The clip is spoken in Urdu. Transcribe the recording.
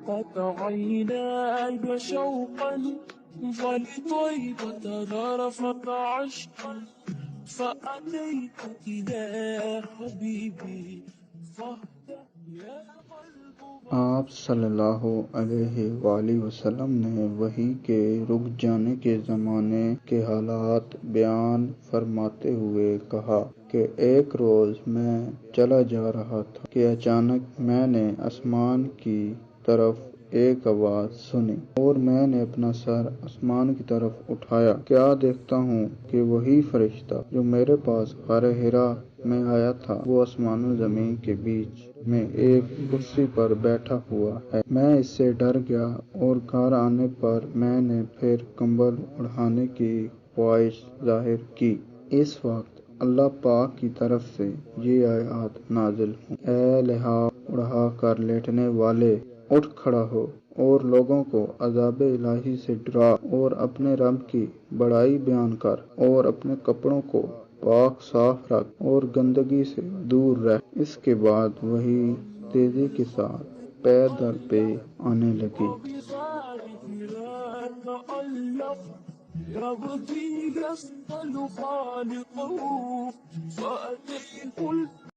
فاقت عيناي شوقا ولطيبة ذرفت عشقا فأتيت إلى حبيبي فاهدأ يا قلب. آپ صلی اللہ علیہ وآلہ وسلم نے وحی کے رک جانے کے زمانے کے حالات بیان فرماتے ہوئے کہا کہ ایک روز میں چلا جا رہا تھا کہ اچانک میں نے آسمان کی طرف ایک آواز سنی اور میں نے اپنا سر آسمان کی طرف اٹھایا۔ کیا دیکھتا ہوں کہ وہی فرشتہ جو میرے پاس غار حرا میں آیا تھا وہ آسمان و زمین کے بیچ میں ایک کرسی پر بیٹھا ہوا ہے۔ میں اس سے ڈر گیا اور گھر آنے پر میں نے پھر کمبل اڑانے کی خواہش ظاہر کی۔ اس وقت اللہ پاک کی طرف سے یہ آیات نازل ہوں: اے لحاف اڑا کر لیٹنے والے، اٹھ کھڑا ہو اور لوگوں کو عذاب الہی سے ڈرا اور اپنے رب کی بڑائی بیان کر اور اپنے کپڑوں کو پاک صاف رکھ اور گندگی سے دور رہ۔ اس کے بعد وہی تیزی کے ساتھ پے در پے آنے لگی۔ يبغي يسأل خالقه فأتيه